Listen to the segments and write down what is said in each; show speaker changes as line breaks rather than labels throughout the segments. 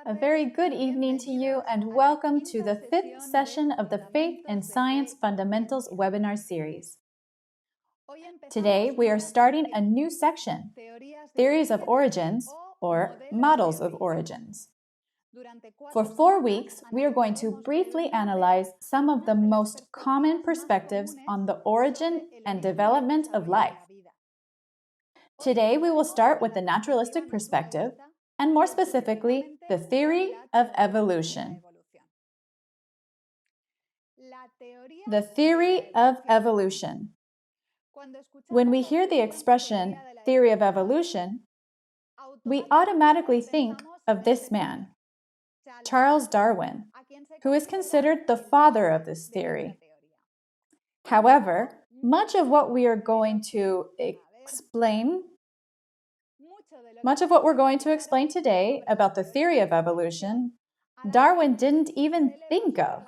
A very good evening to you and welcome to the 5th session of the Faith and Science Fundamentals webinar series. Today we are starting a new section, Theories of Origins or Models of Origins. For 4 weeks, we are going to briefly analyze some of the most common perspectives on the origin and development of life. Today we will start with the naturalistic perspective, and more specifically, the theory of evolution. The theory of evolution. When we hear the expression theory of evolution, we automatically think of this man, Charles Darwin, who is considered the father of this theory. However, much of what we're going to explain today about the theory of evolution, Darwin didn't even think of.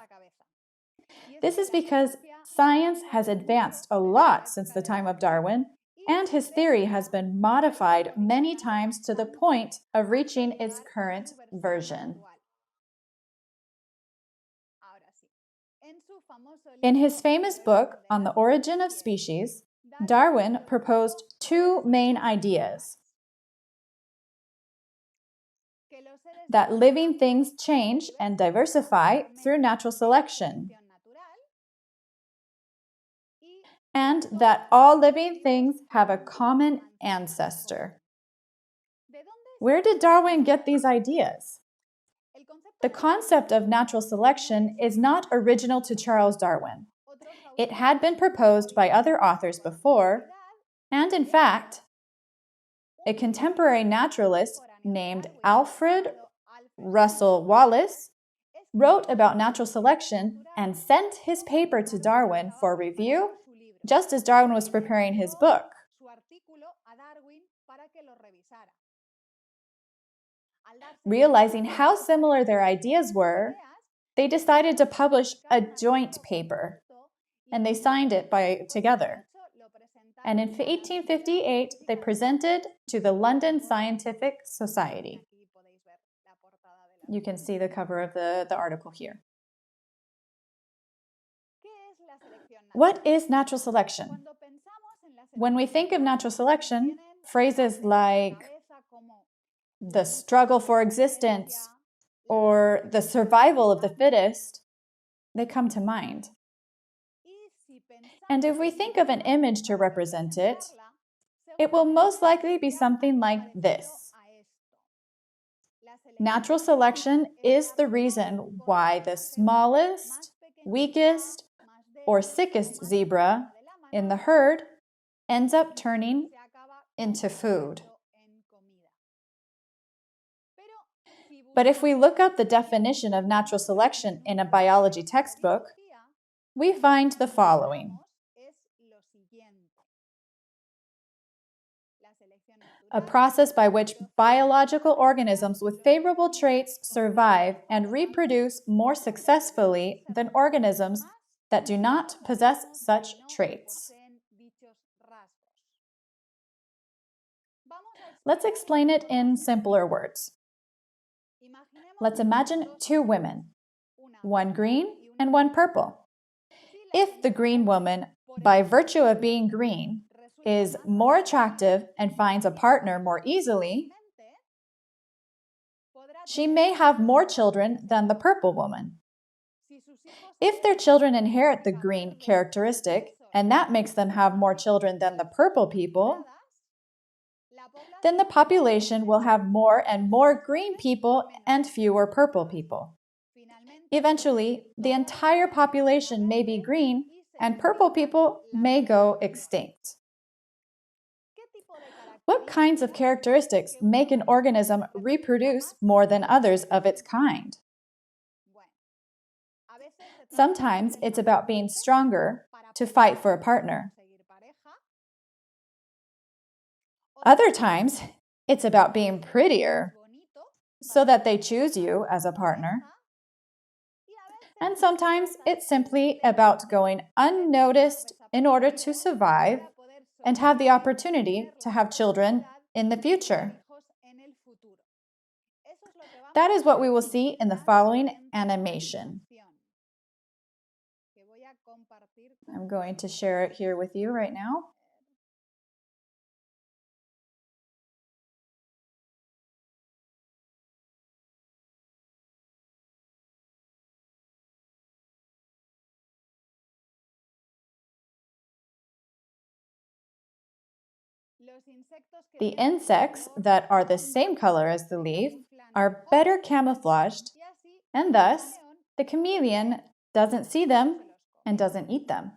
This is because science has advanced a lot since the time of Darwin, and his theory has been modified many times to the point of reaching its current version. In his famous book on the origin of species, Darwin proposed 2 main ideas: that living things change and diversify through natural selection, and that all living things have a common ancestor. Where did Darwin get these ideas? The concept of natural selection is not original to Charles Darwin. It had been proposed by other authors before, and in fact, a contemporary naturalist named Alfred Russel Wallace wrote about natural selection and sent his paper to Darwin for review, just as Darwin was preparing his book. Realizing how similar their ideas were, they decided to publish a joint paper, and they signed it together. And in 1858, they presented to the London Scientific Society. You can see the cover of the article here. What is natural selection? When we think of natural selection, phrases like the struggle for existence or the survival of the fittest, they come to mind. And if we think of an image to represent it, it will most likely be something like this. Natural selection is the reason why the smallest, weakest, or sickest zebra in the herd ends up turning into food. But if we look up the definition of natural selection in a biology textbook, we find the following. A process by which biological organisms with favorable traits survive and reproduce more successfully than organisms that do not possess such traits. Let's explain it in simpler words. Let's imagine 2 women, one green and one purple. If the green woman, by virtue of being green, is more attractive and finds a partner more easily, she may have more children than the purple woman. If their children inherit the green characteristic, and that makes them have more children than the purple people, then the population will have more and more green people and fewer purple people. Eventually, the entire population may be green, and purple people may go extinct. What kinds of characteristics make an organism reproduce more than others of its kind? Sometimes it's about being stronger to fight for a partner. Other times, it's about being prettier so that they choose you as a partner. And sometimes it's simply about going unnoticed in order to survive and have the opportunity to have children in the future. That is what we will see in the following animation. I'm going to share it here with you right now. The insects that are the same color as the leaf are better camouflaged, and thus the chameleon doesn't see them and doesn't eat them.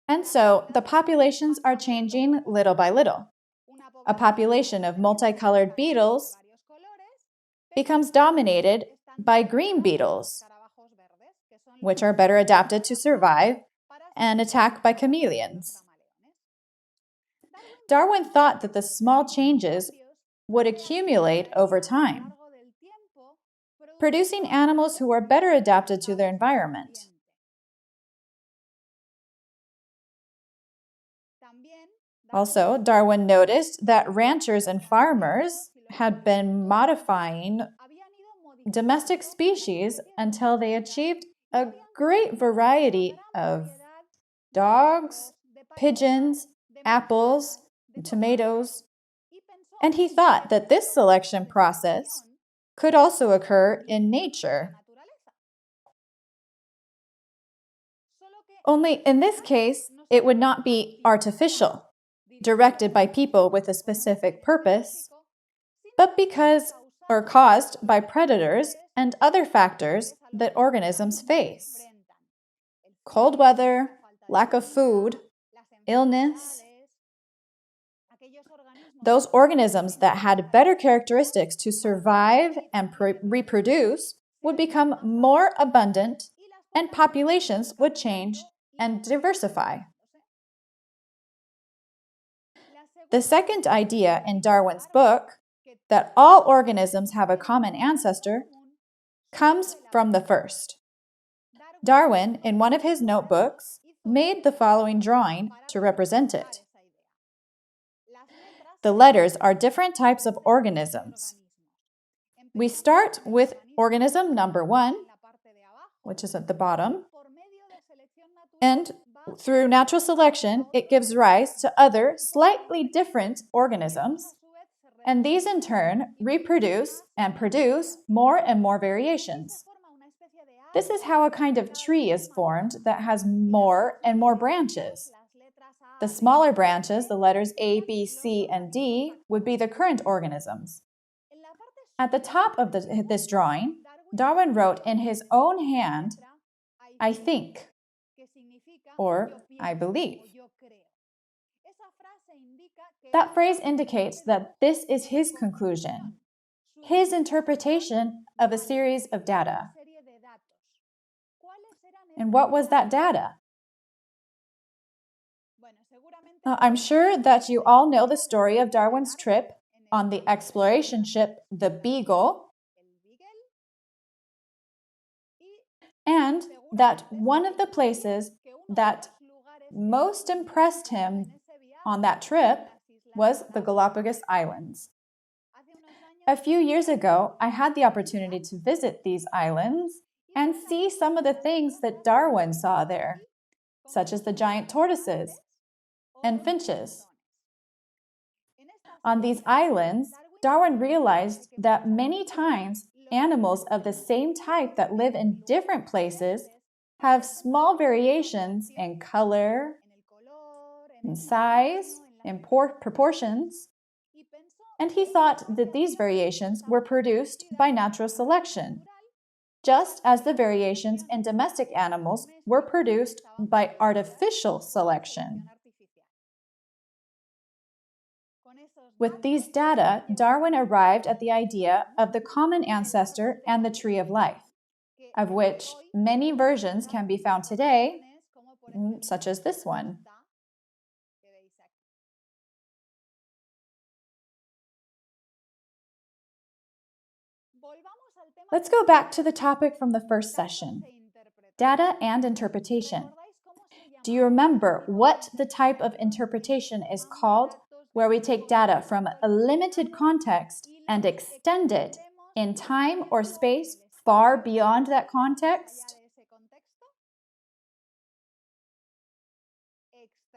And so the populations are changing little by little. A population of multicolored beetles becomes dominated by green beetles, which are better adapted to survive and attack by chameleons. Darwin thought that the small changes would accumulate over time, producing animals who are better adapted to their environment. Also, Darwin noticed that ranchers and farmers had been modifying domestic species until they achieved a great variety of dogs, pigeons, apples, tomatoes, and he thought that this selection process could also occur in nature. Only in this case, it would not be artificial, directed by people with a specific purpose, but because or caused by predators and other factors that organisms face. Cold weather, lack of food, illness. Those organisms that had better characteristics to survive and reproduce would become more abundant, and populations would change and diversify. The second idea in Darwin's book, that all organisms have a common ancestor, comes from the first. Darwin, in one of his notebooks, made the following drawing to represent it. The letters are different types of organisms. We start with organism number 1, which is at the bottom, and through natural selection, it gives rise to other slightly different organisms, and these in turn reproduce and produce more and more variations. This is how a kind of tree is formed that has more and more branches. The smaller branches, the letters A, B, C, and D, would be the current organisms. At the top of this drawing, Darwin wrote in his own hand, "I think," or "I believe." That phrase indicates that this is his conclusion, his interpretation of a series of data. And what was that data? I'm sure that you all know the story of Darwin's trip on the exploration ship, the Beagle, and that one of the places that most impressed him on that trip was the Galapagos Islands. A few years ago, I had the opportunity to visit these islands and see some of the things that Darwin saw there, such as the giant tortoises and finches. On these islands, Darwin realized that many times animals of the same type that live in different places have small variations in color, in size, in proportions, and he thought that these variations were produced by natural selection, just as the variations in domestic animals were produced by artificial selection. With these data, Darwin arrived at the idea of the common ancestor and the tree of life, of which many versions can be found today, such as this one. Let's go back to the topic from the first session, data and interpretation. Do you remember what the type of interpretation is called, where we take data from a limited context and extend it in time or space far beyond that context?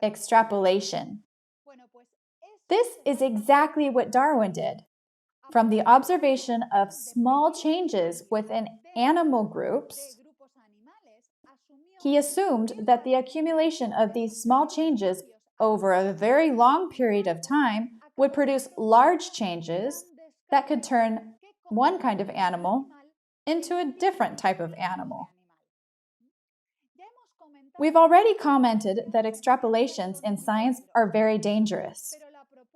Extrapolation. This is exactly what Darwin did. From the observation of small changes within animal groups, he assumed that the accumulation of these small changes over a very long period of time would produce large changes that could turn one kind of animal into a different type of animal. We've already commented that extrapolations in science are very dangerous.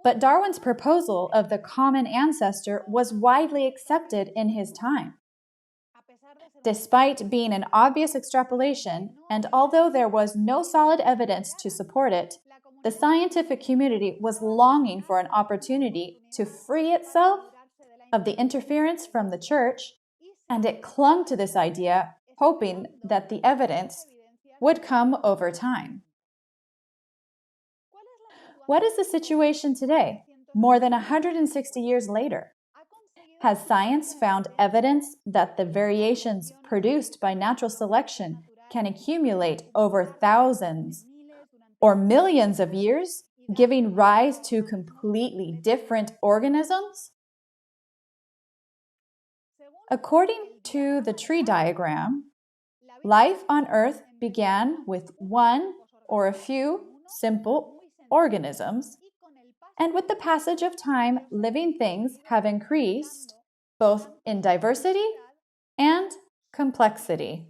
But Darwin's proposal of the common ancestor was widely accepted in his time. Despite being an obvious extrapolation, and although there was no solid evidence to support it, the scientific community was longing for an opportunity to free itself of the interference from the church, and it clung to this idea, hoping that the evidence would come over time. What is the situation today, more than 160 years later? Has science found evidence that the variations produced by natural selection can accumulate over thousands or millions of years, giving rise to completely different organisms? According to the tree diagram, life on Earth began with one or a few simple organisms, and with the passage of time, living things have increased both in diversity and complexity.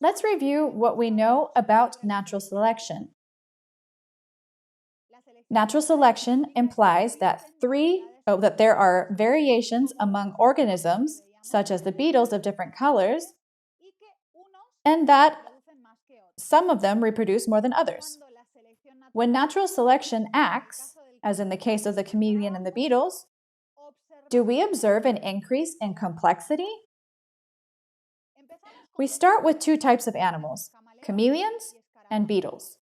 Let's review what we know about natural selection. Natural selection implies that there are variations among organisms, such as the beetles of different colors, and that some of them reproduce more than others. When natural selection acts, as in the case of the chameleon and the beetles, do we observe an increase in complexity? We start with two types of animals, chameleons and beetles.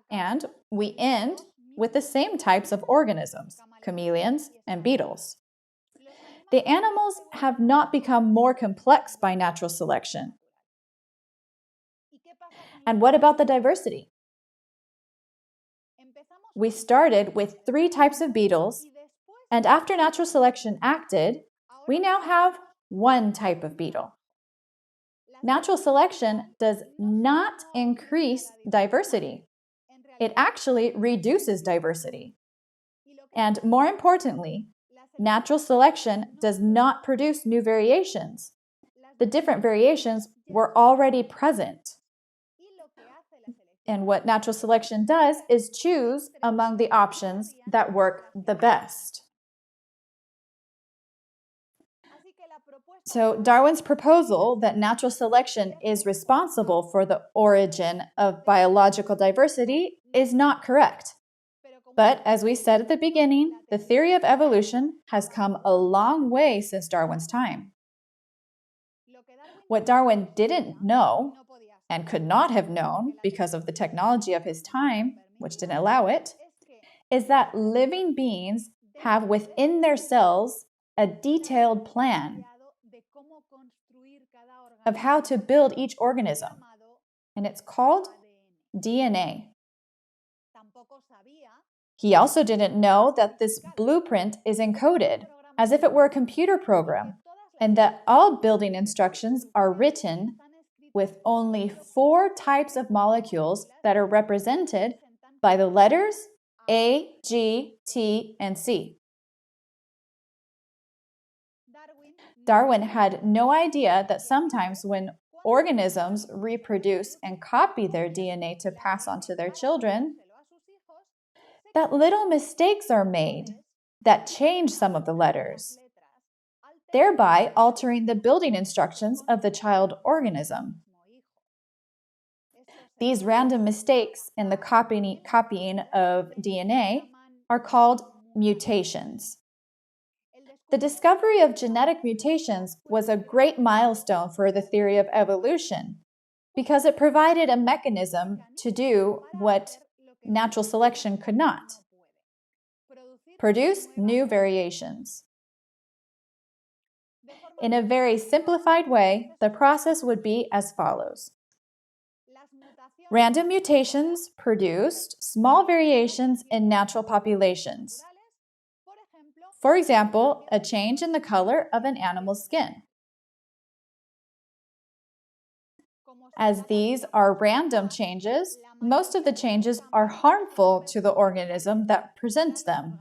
And we end with the same types of organisms, chameleons and beetles. The animals have not become more complex by natural selection. And what about the diversity? We started with three types of beetles, and after natural selection acted, we now have one type of beetle. Natural selection does not increase diversity. It actually reduces diversity. And more importantly, natural selection does not produce new variations. The different variations were already present. And what natural selection does is choose among the options that work the best. So Darwin's proposal that natural selection is responsible for the origin of biological diversity is not correct. But as we said at the beginning, the theory of evolution has come a long way since Darwin's time. What Darwin didn't know, and could not have known because of the technology of his time, which didn't allow it, is that living beings have within their cells a detailed plan of how to build each organism, and it's called DNA. He also didn't know that this blueprint is encoded as if it were a computer program, and that all building instructions are written with only 4 types of molecules that are represented by the letters A, G, T, and C. Darwin had no idea that sometimes when organisms reproduce and copy their DNA to pass on to their children, that little mistakes are made that change some of the letters, thereby altering the building instructions of the child organism. These random mistakes in the copying of DNA are called mutations. The discovery of genetic mutations was a great milestone for the theory of evolution because it provided a mechanism to do what natural selection could not: produce new variations. In a very simplified way, the process would be as follows. Random mutations produced small variations in natural populations. For example, a change in the color of an animal's skin. As these are random changes, most of the changes are harmful to the organism that presents them.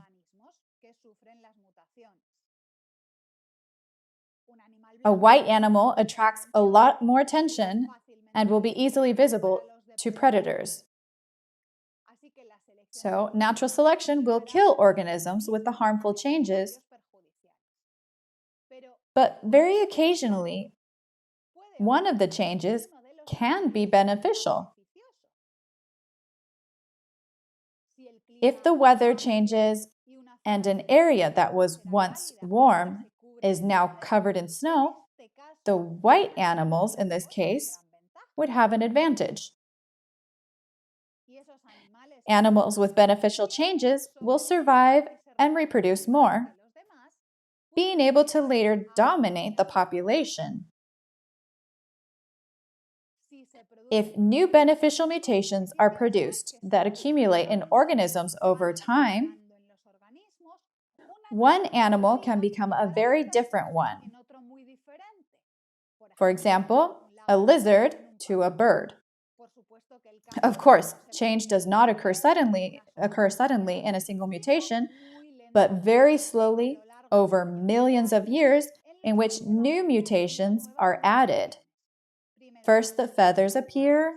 A white animal attracts a lot more attention and will be easily visible to predators. So, natural selection will kill organisms with the harmful changes, but very occasionally, one of the changes can be beneficial. If the weather changes and an area that was once warm is now covered in snow, the white animals, in this case, would have an advantage. Animals with beneficial changes will survive and reproduce more, being able to later dominate the population. If new beneficial mutations are produced that accumulate in organisms over time, one animal can become a very different one. For example, a lizard to a bird. Of course, change does not occur suddenly in a single mutation, but very slowly over millions of years in which new mutations are added. First, the feathers appear,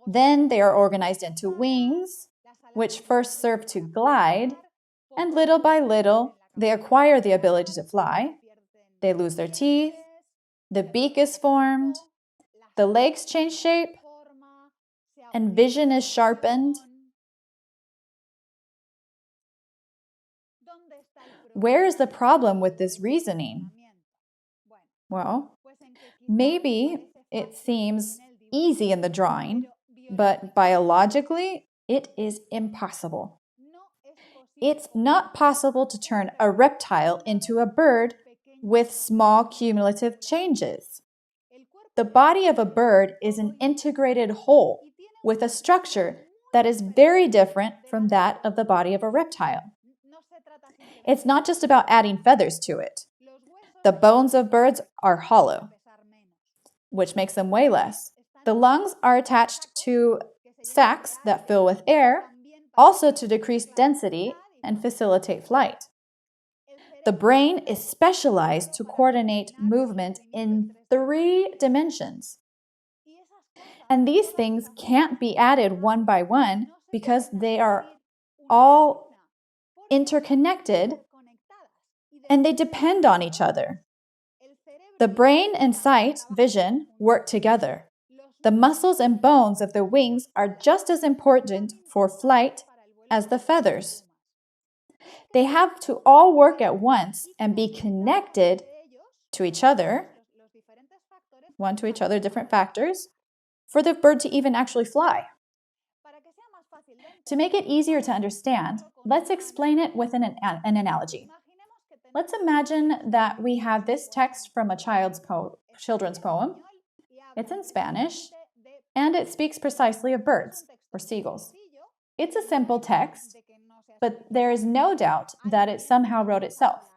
then they are organized into wings, which first serve to glide, and little by little, they acquire the ability to fly. They lose their teeth, the beak is formed, the legs change shape, and vision is sharpened. Where is the problem with this reasoning? Well, maybe it seems easy in the drawing, but biologically, it is impossible. It's not possible to turn a reptile into a bird with small cumulative changes. The body of a bird is an integrated whole with a structure that is very different from that of the body of a reptile. It's not just about adding feathers to it. The bones of birds are hollow, which makes them weigh less. The lungs are attached to sacs that fill with air, also to decrease density and facilitate flight. The brain is specialized to coordinate movement in 3 dimensions. And these things can't be added one by one because they are all interconnected and they depend on each other. The brain and sight, vision, work together. The muscles and bones of the wings are just as important for flight as the feathers. They have to all work at once and be connected to each other, one to each other, different factors, for the bird to even actually fly. To make it easier to understand, let's explain it with an analogy. Let's imagine that we have this text from a children's poem. It's in Spanish, and it speaks precisely of birds, or seagulls. It's a simple text, but there is no doubt that it somehow wrote itself.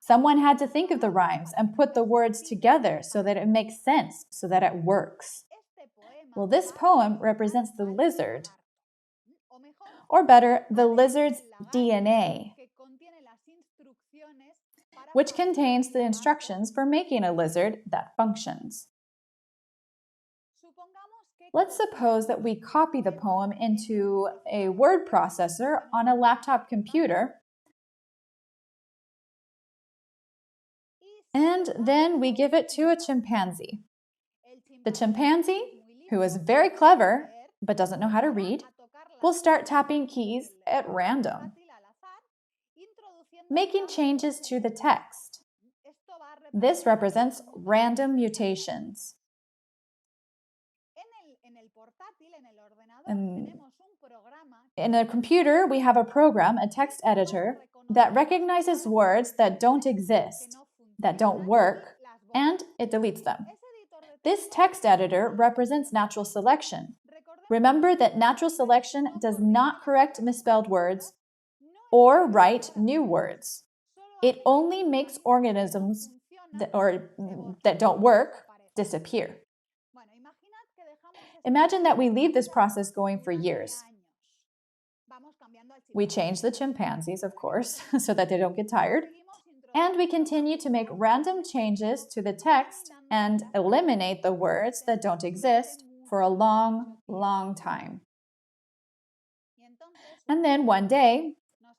Someone had to think of the rhymes and put the words together so that it makes sense, so that it works. Well, this poem represents the lizard, or better, the lizard's DNA, which contains the instructions for making a lizard that functions. Let's suppose that we copy the poem into a word processor on a laptop computer, and then we give it to a chimpanzee. The chimpanzee, who is very clever but doesn't know how to read, will start tapping keys at random, making changes to the text. This represents random mutations. In a computer, we have a program, a text editor, that recognizes words that don't exist, that don't work, and it deletes them. This text editor represents natural selection. Remember that natural selection does not correct misspelled words or write new words. It only makes organisms that don't work disappear. Imagine that we leave this process going for years. We change the chimpanzees, of course, so that they don't get tired. And we continue to make random changes to the text and eliminate the words that don't exist for a long, long time. And then one day,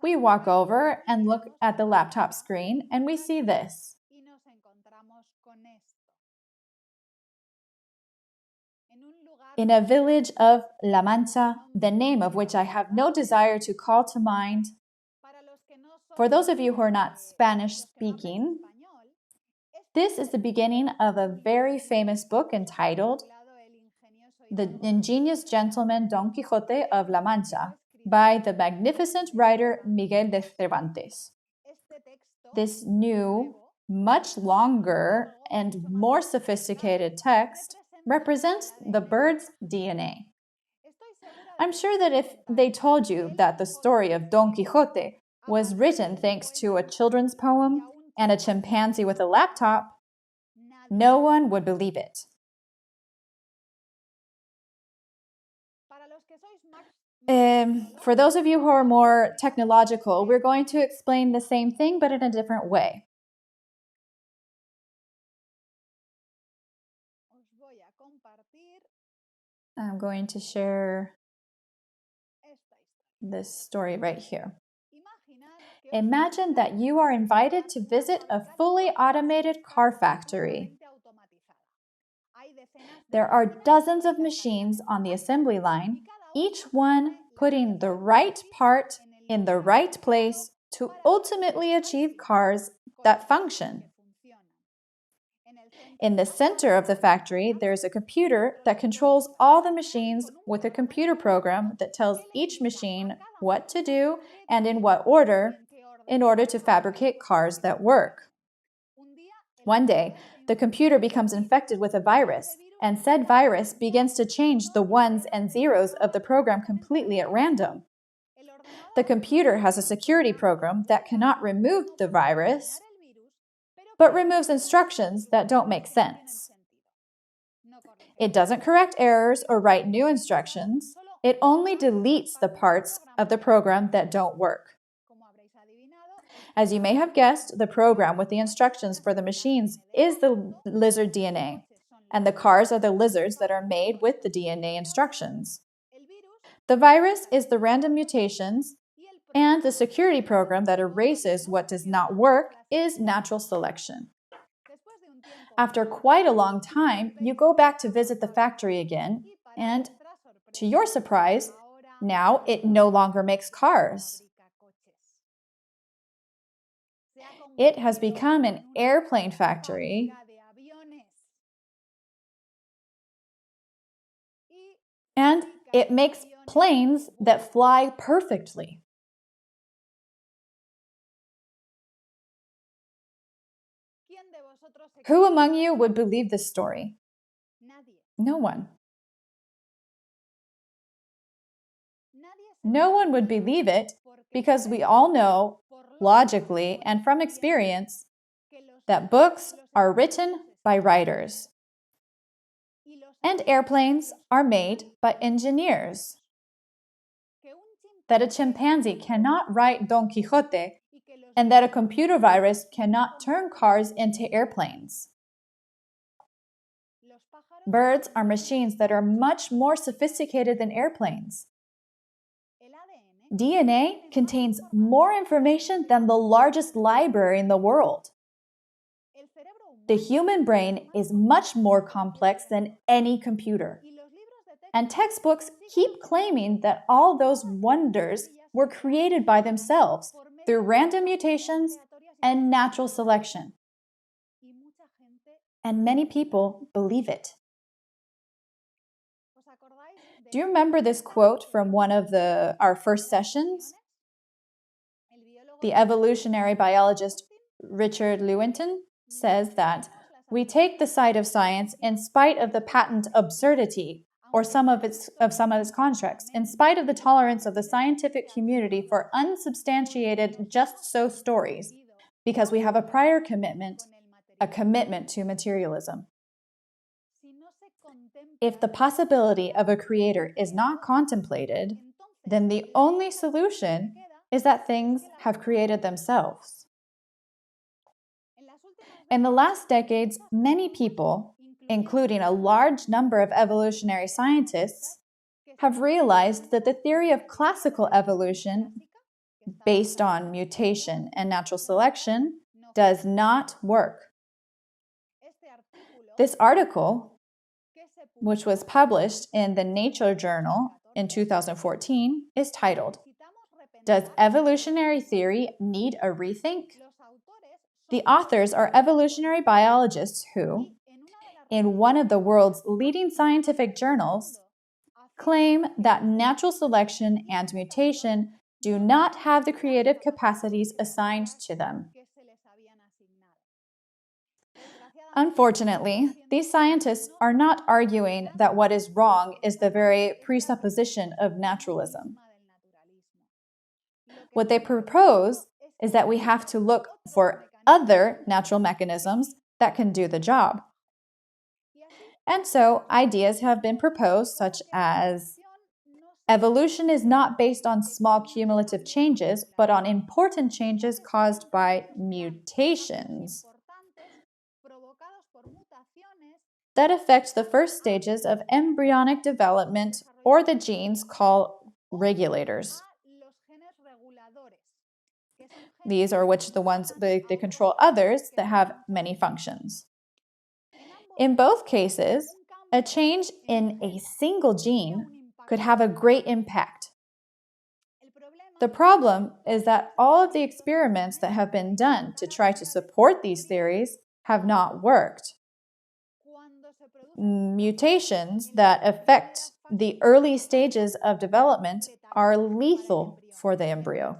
we walk over and look at the laptop screen and we see this. In a village of La Mancha, the name of which I have no desire to call to mind. For those of you who are not Spanish-speaking, this is the beginning of a very famous book entitled The Ingenious Gentleman Don Quixote of La Mancha by the magnificent writer Miguel de Cervantes. This new, much longer, and more sophisticated text represents the bird's DNA. I'm sure that if they told you that the story of Don Quixote was written thanks to a children's poem and a chimpanzee with a laptop, no one would believe it. For those of you who are more technological, we're going to explain the same thing but in a different way. I'm going to share this story right here. Imagine that you are invited to visit a fully automated car factory. There are dozens of machines on the assembly line, each one putting the right part in the right place to ultimately achieve cars that function. In the center of the factory, there's a computer that controls all the machines with a computer program that tells each machine what to do and in what order in order to fabricate cars that work. One day, the computer becomes infected with a virus, and said virus begins to change the ones and zeros of the program completely at random. The computer has a security program that cannot remove the virus, but removes instructions that don't make sense. It doesn't correct errors or write new instructions. It only deletes the parts of the program that don't work. As you may have guessed, the program with the instructions for the machines is the lizard DNA, and the cars are the lizards that are made with the DNA instructions. The virus is the random mutations, and the security program that erases what does not work is natural selection. After quite a long time, you go back to visit the factory again, and to your surprise, now it no longer makes cars. It has become an airplane factory, and it makes planes that fly perfectly. Who among you would believe this story? No one. No one would believe it because we all know, logically and from experience, that books are written by writers and airplanes are made by engineers. That a chimpanzee cannot write Don Quixote and that a computer virus cannot turn cars into airplanes. Birds are machines that are much more sophisticated than airplanes. DNA contains more information than the largest library in the world. The human brain is much more complex than any computer. And textbooks keep claiming that all those wonders were created by themselves through random mutations and natural selection. And many people believe it. Do you remember this quote from one of our first sessions? The evolutionary biologist Richard Lewontin says that we take the side of science in spite of the patent absurdity or some of its constructs, in spite of the tolerance of the scientific community for unsubstantiated just so stories, because we have a prior commitment, a commitment to materialism. If the possibility of a creator is not contemplated, then the only solution is that things have created themselves. In the last decades, many people, including a large number of evolutionary scientists, have realized that the theory of classical evolution, based on mutation and natural selection, does not work. This article, which was published in the Nature journal in 2014, is titled, "Does Evolutionary Theory Need a Rethink?" The authors are evolutionary biologists who, in one of the world's leading scientific journals, claim that natural selection and mutation do not have the creative capacities assigned to them. Unfortunately, these scientists are not arguing that what is wrong is the very presupposition of naturalism. What they propose is that we have to look for other natural mechanisms that can do the job. And so ideas have been proposed such as evolution is not based on small cumulative changes, but on important changes caused by mutations that affect the first stages of embryonic development, or the genes called regulators. These are the ones they control others that have many functions. In both cases, a change in a single gene could have a great impact. The problem is that all of the experiments that have been done to try to support these theories have not worked. Mutations that affect the early stages of development are lethal for the embryo.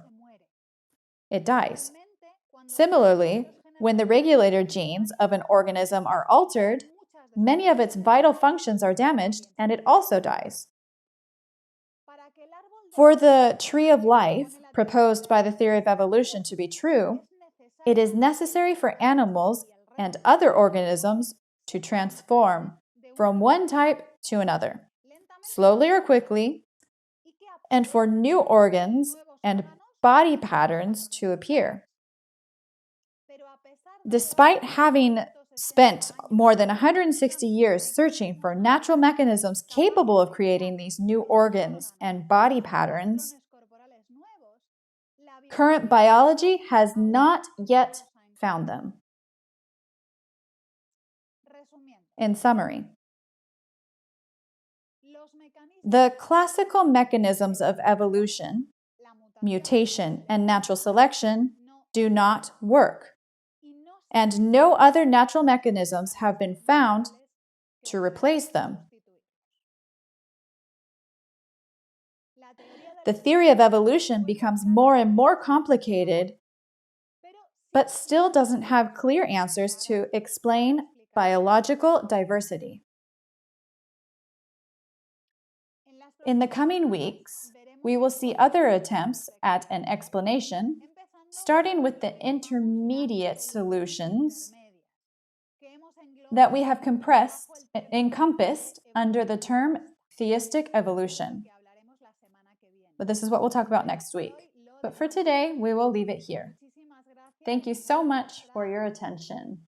It dies. Similarly, when the regulator genes of an organism are altered, many of its vital functions are damaged and it also dies. For the tree of life, proposed by the theory of evolution to be true, it is necessary for animals and other organisms to transform from one type to another, slowly or quickly, and for new organs and body patterns to appear. Despite having spent more than 160 years searching for natural mechanisms capable of creating these new organs and body patterns, current biology has not yet found them. In summary, the classical mechanisms of evolution, mutation, and natural selection do not work, and no other natural mechanisms have been found to replace them. The theory of evolution becomes more and more complicated, but still doesn't have clear answers to explain biological diversity. In the coming weeks, we will see other attempts at an explanation, starting with the intermediate solutions that we have encompassed under the term theistic evolution. But this is what we'll talk about next week. But for today, we will leave it here. Thank you so much for your attention.